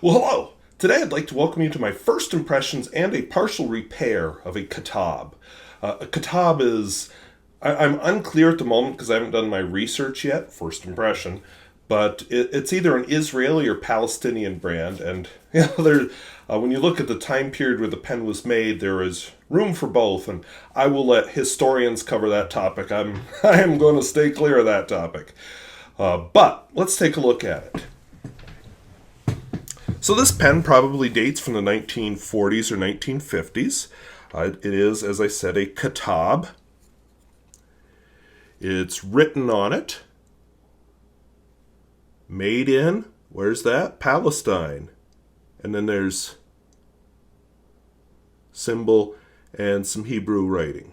Well, hello! Today I'd like to welcome you to my first impressions and a partial repair of a Katab. A Katab is, I'm unclear at the moment because I haven't done my research yet, first impression, but it's either an Israeli or Palestinian brand, and when you look at the time period where the pen was made, there is room for both, and I will let historians cover that topic. I am going to stay clear of that topic. But let's take a look at it. So this pen probably dates from the 1940s or 1950s. It is, as I said, a Katab. It's written on it. Made in, where's that? Palestine. And then there's symbol and some Hebrew writing.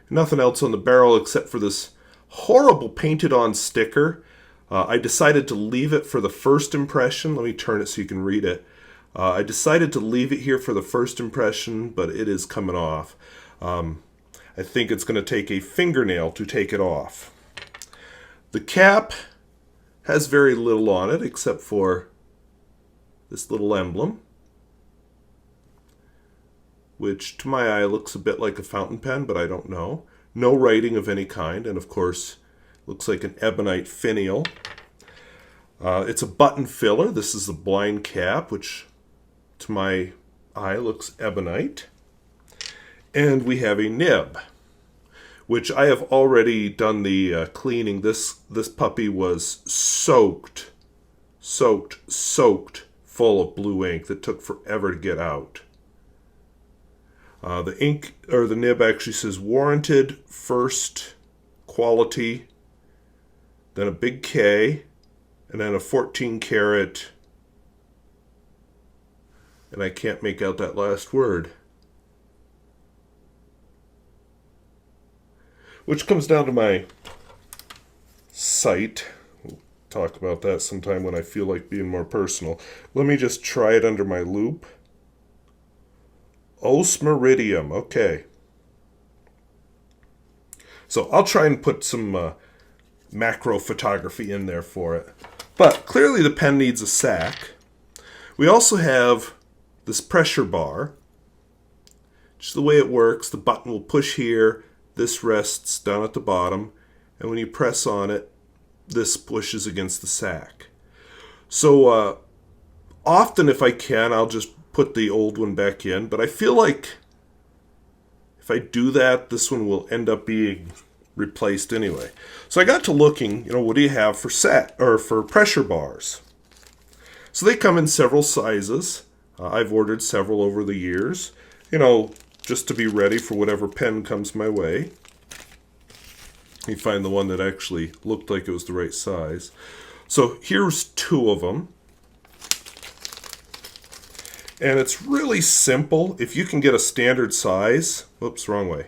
Nothing else on the barrel except for this horrible painted on sticker. I decided to leave it for the first impression. Let me turn it so you can read it. I decided to leave it here for the first impression, but it is coming off. I think it's going to take a fingernail to take it off. The cap has very little on it except for this little emblem, which to my eye looks a bit like a fountain pen, but I don't know. No writing of any kind, and of course looks like an ebonite finial. It's a button filler. This is the blind cap, which to my eye looks ebonite. And we have a nib, which I have already done the cleaning. This puppy was soaked full of blue ink that took forever to get out. The ink, or the nib, actually says warranted, first quality, then a big K, and then a 14 karat, and I can't make out that last word. Which comes down to my sight. We'll talk about that sometime when I feel like being more personal. Let me just try it under my loupe. Os Meridium, okay. So I'll try and put some macro photography in there for it. But clearly the pen needs a sack. We also have this pressure bar. Just the way it works, the button will push here, this rests down at the bottom, and when you press on it, this pushes against the sack. So often if I can, I'll just put the old one back in, but I feel like if I do that, this one will end up being replaced anyway. So I got to looking, what do you have for for pressure bars? So they come in several sizes. I've ordered several over the years, just to be ready for whatever pen comes my way. You find the one that actually looked like it was the right size. So here's two of them. And it's really simple. If you can get a standard size, whoops, wrong way.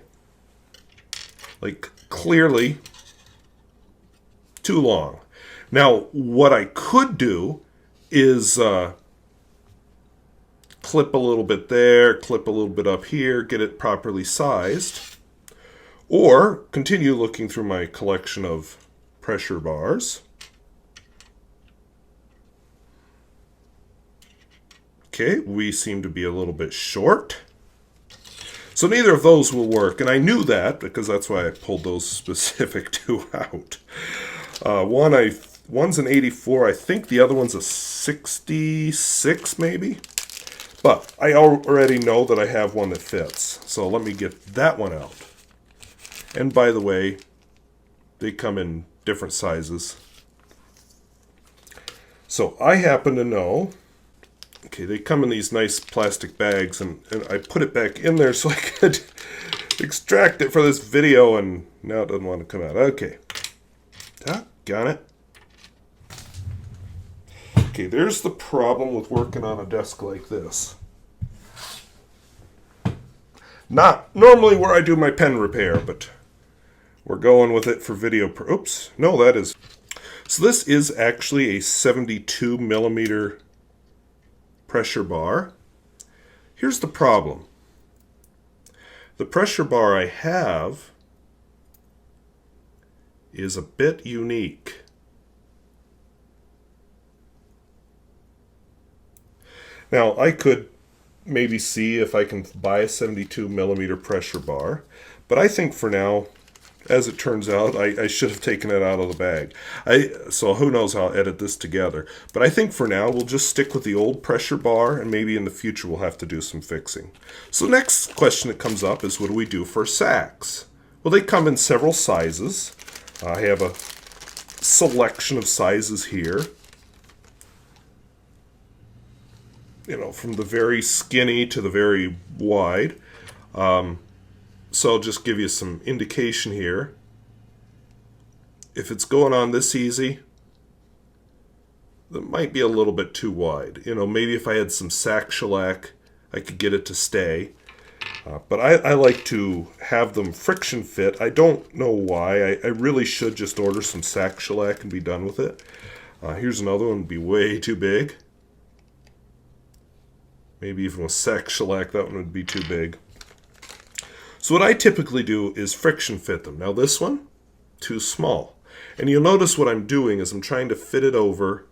Like clearly too long. Now, what I could do is clip a little bit there, clip a little bit up here, get it properly sized, or continue looking through my collection of pressure bars. Okay, we seem to be a little bit short. So neither of those will work, and I knew that because that's why I pulled those specific two out. One's an 84, I think the other one's a 66 maybe. But I already know that I have one that fits, so let me get that one out. And by the way, they come in different sizes. So I happen to know, okay, they come in these nice plastic bags, and I put it back in there so I could extract it for this video, and now it doesn't want to come out. Okay. Got it. Okay, there's the problem with working on a desk like this. Not normally where I do my pen repair, but we're going with it for video. Oops, no, that is. So this is actually a 72 millimeter pressure bar. Here's the problem. The pressure bar I have is a bit unique. Now, I could maybe see if I can buy a 72 millimeter pressure bar, but I think for now, as it turns out, I should have taken it out of the bag. So who knows how I'll edit this together. But I think for now, we'll just stick with the old pressure bar, and maybe in the future we'll have to do some fixing. So next question that comes up is, what do we do for sacks? Well, they come in several sizes. I have a selection of sizes here. You know, from the very skinny to the very wide. So I'll just give you some indication here. If it's going on this easy, that might be a little bit too wide. You know, maybe if I had some sack shellac, I could get it to stay. But I like to have them friction fit. I don't know why. I really should just order some sack shellac and be done with it. Here's another one, would be way too big. Maybe even with sack shellac, that one would be too big. So what I typically do is friction fit them. Now this one, too small. And you'll notice what I'm doing is I'm trying to fit it over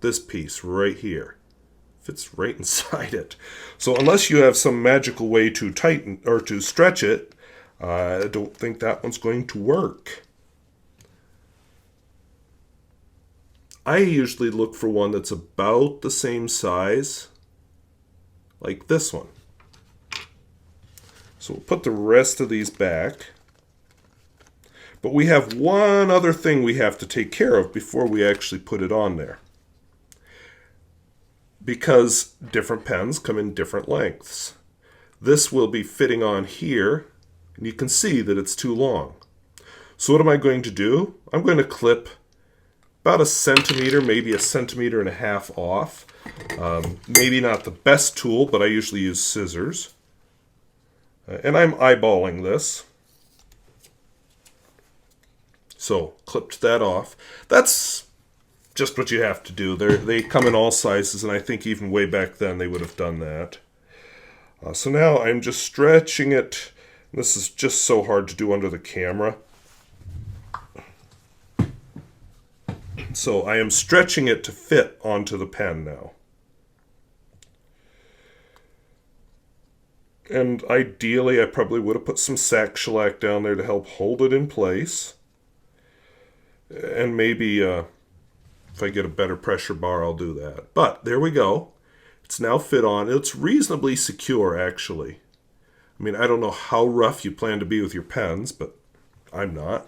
this piece right here. Fits right inside it. So unless you have some magical way to tighten or to stretch it, I don't think that one's going to work. I usually look for one that's about the same size, like this one. So we'll put the rest of these back. But we have one other thing we have to take care of before we actually put it on there. Because different pens come in different lengths. This will be fitting on here, and you can see that it's too long. So what am I going to do? I'm going to clip about 1 centimeter, maybe 1.5 centimeters off. Maybe not the best tool, but I usually use scissors. And I'm eyeballing this. So, clipped that off. That's just what you have to do. They come in all sizes, and I think even way back then they would have done that. So now I'm just stretching it. This is just so hard to do under the camera. So I am stretching it to fit onto the pen now. And ideally, I probably would have put some sack shellac down there to help hold it in place. And maybe if I get a better pressure bar, I'll do that. But there we go. It's now fit on. It's reasonably secure, actually. I mean, I don't know how rough you plan to be with your pens, but I'm not.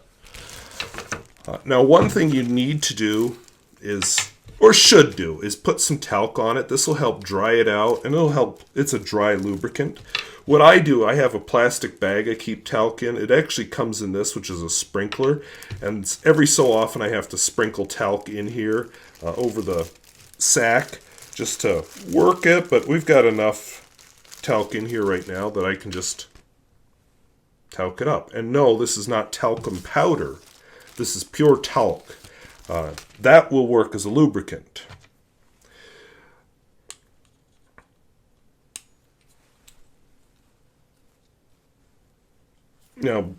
Now, one thing you need to do is, or should do, is put some talc on it. This will help dry it out, and it'll help. It's a dry lubricant. What I do, I have a plastic bag I keep talc in. It actually comes in this, which is a sprinkler. And every so often I have to sprinkle talc in here over the sack just to work it. But we've got enough talc in here right now that I can just talc it up. And no, this is not talcum powder. This is pure talc. That will work as a lubricant. Now,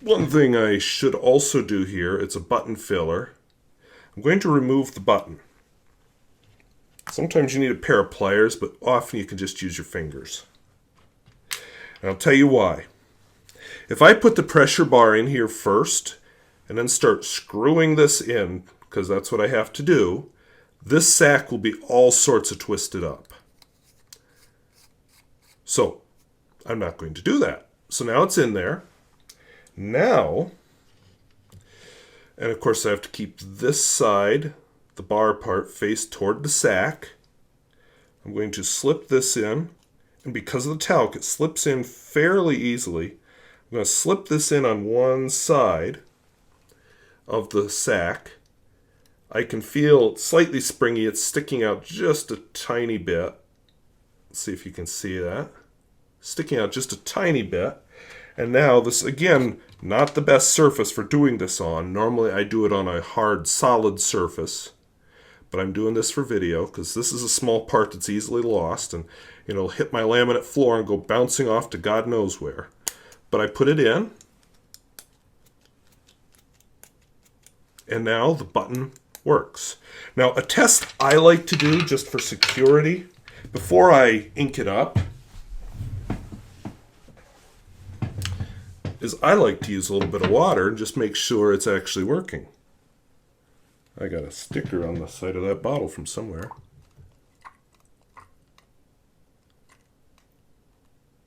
one thing I should also do here, it's a button filler. I'm going to remove the button. Sometimes you need a pair of pliers, but often you can just use your fingers. And I'll tell you why. If I put the pressure bar in here first, and then start screwing this in, because that's what I have to do, this sack will be all sorts of twisted up. So, I'm not going to do that. So now it's in there. Now, and of course I have to keep this side, the bar part, faced toward the sack. I'm going to slip this in, and because of the talc, it slips in fairly easily. I'm going to slip this in on one side of the sack. I can feel it's slightly springy. It's sticking out just a tiny bit. Let's see if you can see that. Sticking out just a tiny bit. And now this, again, not the best surface for doing this on. Normally I do it on a hard, solid surface. But I'm doing this for video because this is a small part that's easily lost. And it'll hit my laminate floor and go bouncing off to God knows where. But I put it in. And now the button works. Now, a test I like to do just for security, Before I ink it up, I like to use a little bit of water and just make sure it's actually working. I got a sticker on the side of that bottle from somewhere.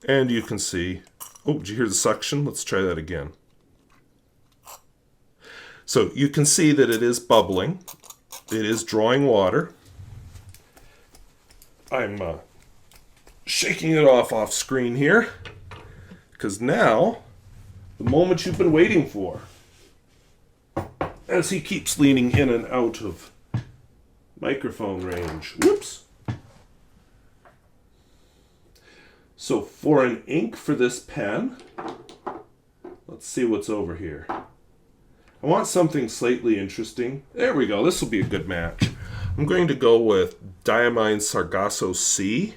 And you can see, oh, did you hear the suction? Let's try that again. So you can see that it is bubbling. It is drawing water. I'm shaking it off screen here, because now, the moment you've been waiting for, as he keeps leaning in and out of microphone range. Whoops. So for an ink for this pen, let's see what's over here. I want something slightly interesting. There we go. This will be a good match. I'm going to go with Diamine Sargasso C.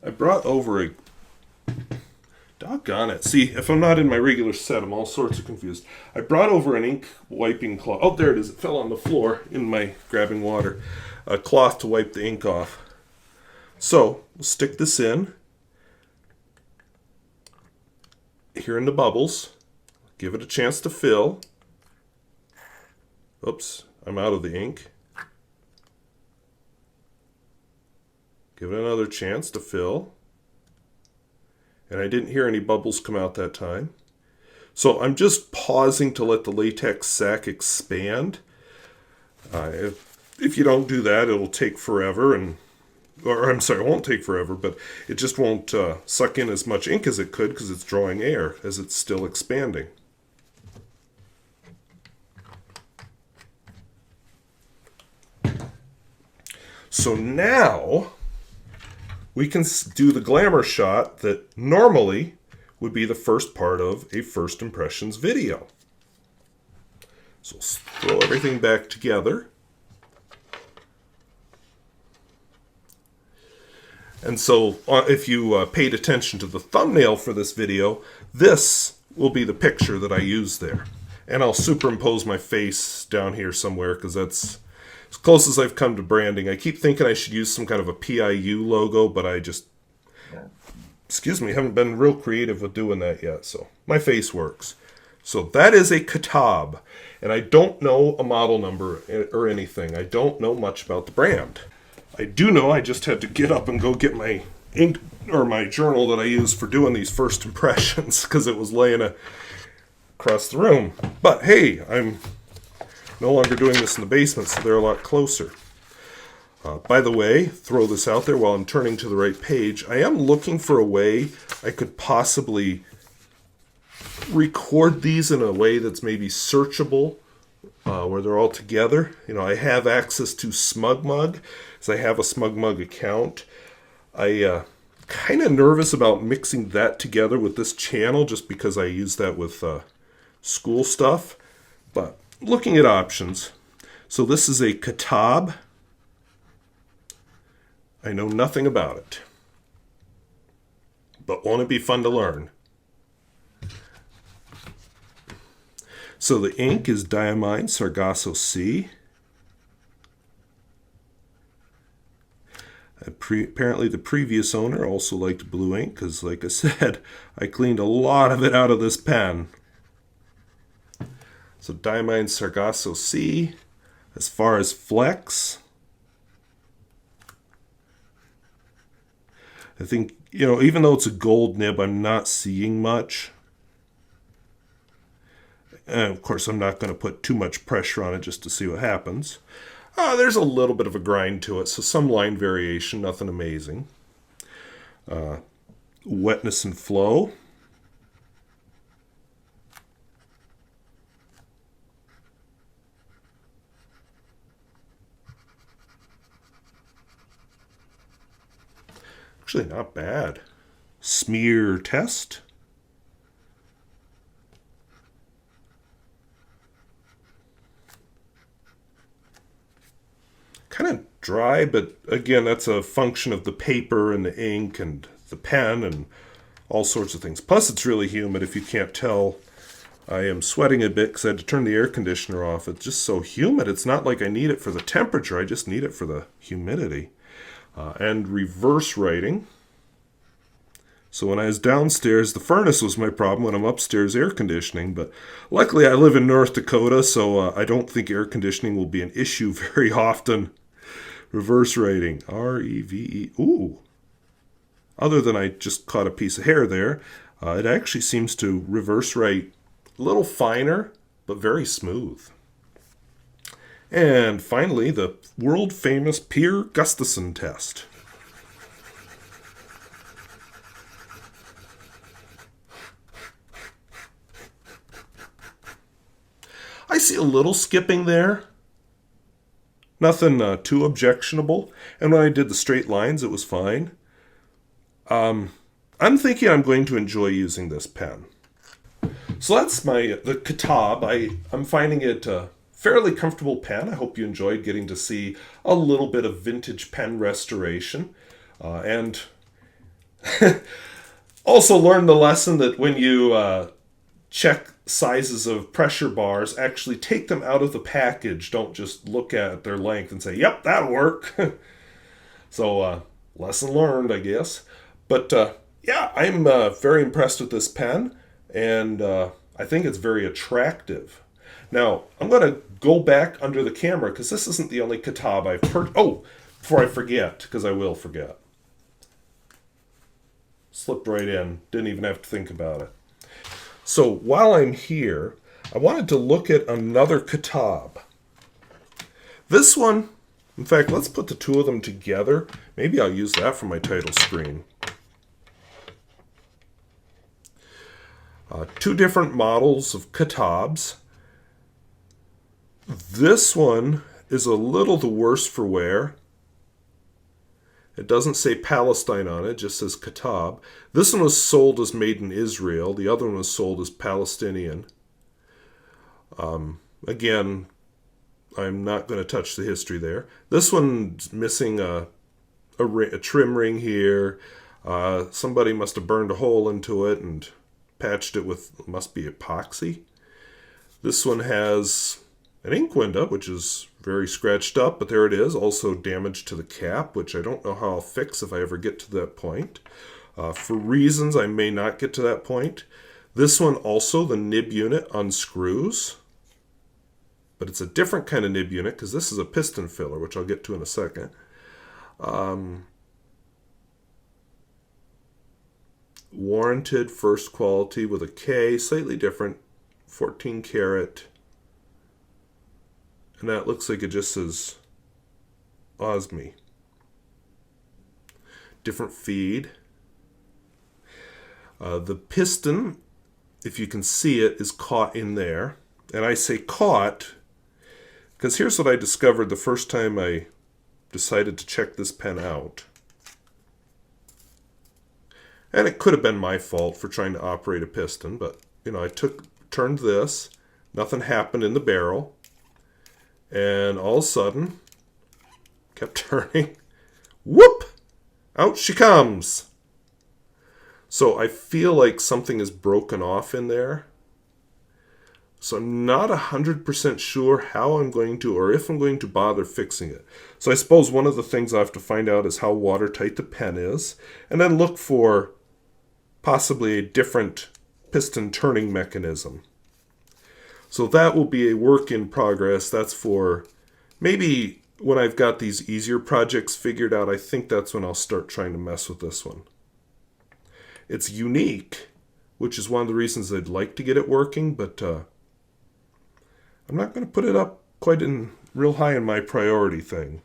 I brought over a... Doggone it. See, if I'm not in my regular set, I'm all sorts of confused. I brought over an ink wiping cloth. Oh, there it is. It fell on the floor in my grabbing water. A cloth to wipe the ink off. So, we'll stick this in. Here in the bubbles. Give it a chance to fill. Oops, I'm out of the ink. Give it another chance to fill. And I didn't hear any bubbles come out that time. So I'm just pausing to let the latex sac expand. If you don't do that, it'll take forever. Or I'm sorry, it won't take forever, but it just won't suck in as much ink as it could because it's drawing air as it's still expanding. So now we can do the glamour shot that normally would be the first part of a first impressions video. So let's throw everything back together. And so if you paid attention to the thumbnail for this video, this will be the picture that I use there. And I'll superimpose my face down here somewhere because that's as close as I've come to branding. I keep thinking I should use some kind of a PIU logo, but I just, excuse me, haven't been real creative with doing that yet. So my face works. So that is a Katab. And I don't know a model number or anything. I don't know much about the brand. I do know I just had to get up and go get my ink or my journal that I use for doing these first impressions because it was laying across the room. But hey, I'm no longer doing this in the basement, so they're a lot closer. By the way, throw this out there while I'm turning to the right page. I am looking for a way I could possibly record these in a way that's maybe searchable, where they're all together. You know, I have access to SmugMug, so I have a SmugMug account. I kind of nervous about mixing that together with this channel just because I use that with school stuff. But looking at options. So this is a Katab. I know nothing about it. But won't it be fun to learn? So the ink is Diamine Sargasso C. Apparently the previous owner also liked blue ink because, like I said, I cleaned a lot of it out of this pen. So Diamine Sargasso C. As far as flex, I think, you know, even though it's a gold nib, I'm not seeing much. And of course, I'm not going to put too much pressure on it just to see what happens. There's a little bit of a grind to it, so some line variation, nothing amazing. Wetness and flow. Actually, not bad. Smear test. Kind of dry, but again, that's a function of the paper and the ink and the pen and all sorts of things. Plus, it's really humid if you can't tell I am sweating a bit because I had to turn the air conditioner off. It's just so humid. It's not like I need it for the temperature. I just need it for the humidity. And reverse writing. So when I was downstairs, the furnace was my problem. When I'm upstairs, air conditioning. But luckily, I live in North Dakota, so I don't think air conditioning will be an issue very often. Reverse writing. R-E-V-E. Ooh. Other than I just caught a piece of hair there, it actually seems to reverse write a little finer, but very smooth. And finally, the world-famous Pierre Gustafson test. I see a little skipping there. Nothing too objectionable. And when I did the straight lines, it was fine. I'm thinking I'm going to enjoy using this pen. So that's the Katab. I'm finding it a fairly comfortable pen. I hope you enjoyed getting to see a little bit of vintage pen restoration. And also learned the lesson that when you check sizes of pressure bars, actually take them out of the package. Don't just look at their length and say, yep, that'll work. So lesson learned, I guess. But yeah, I'm very impressed with this pen, and I think it's very attractive. Now, I'm going to go back under the camera because this isn't the only Katab I've purchased. Oh, before I forget, because I will forget. Slipped right in. Didn't even have to think about it. So while I'm here, I wanted to look at another Katab. This one, in fact, let's put the two of them together. Maybe I'll use that for my title screen. Two different models of Katabs. This one is a little the worse for wear. It doesn't say Palestine on it, it just says Katab. This one was sold as made in Israel. The other one was sold as Palestinian. Again, I'm not going to touch the history there. This one's missing a trim ring here. Somebody must have burned a hole into it and patched it with, must be epoxy. This one has an ink window, which is very scratched up, but there it is. Also damage to the cap, which I don't know how I'll fix if I ever get to that point. For reasons I may not get to that point. This one also, the nib unit unscrews. But it's a different kind of nib unit because this is a piston filler, which I'll get to in a second. Warranted first quality with a K, slightly different, 14 karat. And that looks like it just says Osme. Different feed. The piston, if you can see it, is caught in there. And I say caught because here's what I discovered the first time I decided to check this pen out. And it could have been my fault for trying to operate a piston, but you know, I turned this, nothing happened in the barrel. And all of a sudden, kept turning, whoop, out she comes. So I feel like something is broken off in there. So I'm not 100% sure how I'm going to, or if I'm going to bother fixing it. So I suppose one of the things I have to find out is how watertight the pen is, and then look for possibly a different piston turning mechanism. So that will be a work in progress. That's for maybe when I've got these easier projects figured out. I think that's when I'll start trying to mess with this one. It's unique, which is one of the reasons I'd like to get it working, but I'm not going to put it up quite in real high in my priority thing.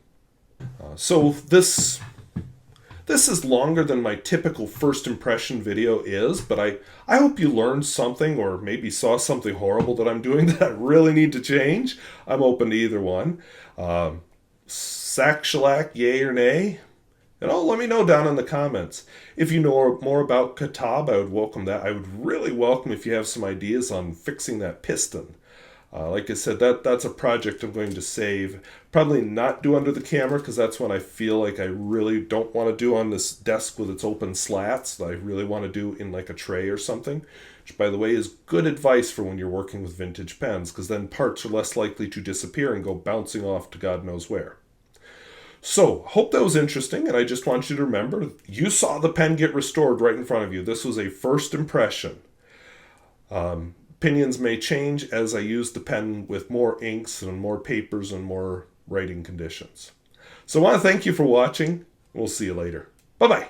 So this is longer than my typical first impression video is, but I hope you learned something or maybe saw something horrible that I'm doing that I really need to change. I'm open to either one. Sack shellac, yay or nay? And let me know down in the comments. If you know more about Katab, I would welcome that. I would really welcome if you have some ideas on fixing that piston. Like I said, that's a project I'm going to save. Probably not do under the camera because that's when I feel like I really don't want to do on this desk with its open slats. That I really want to do in like a tray or something. Which, by the way, is good advice for when you're working with vintage pens because then parts are less likely to disappear and go bouncing off to God knows where. So, hope that was interesting, and I just want you to remember, you saw the pen get restored right in front of you. This was a first impression. Opinions may change as I use the pen with more inks and more papers and more writing conditions. So I want to thank you for watching. We'll see you later. Bye-bye.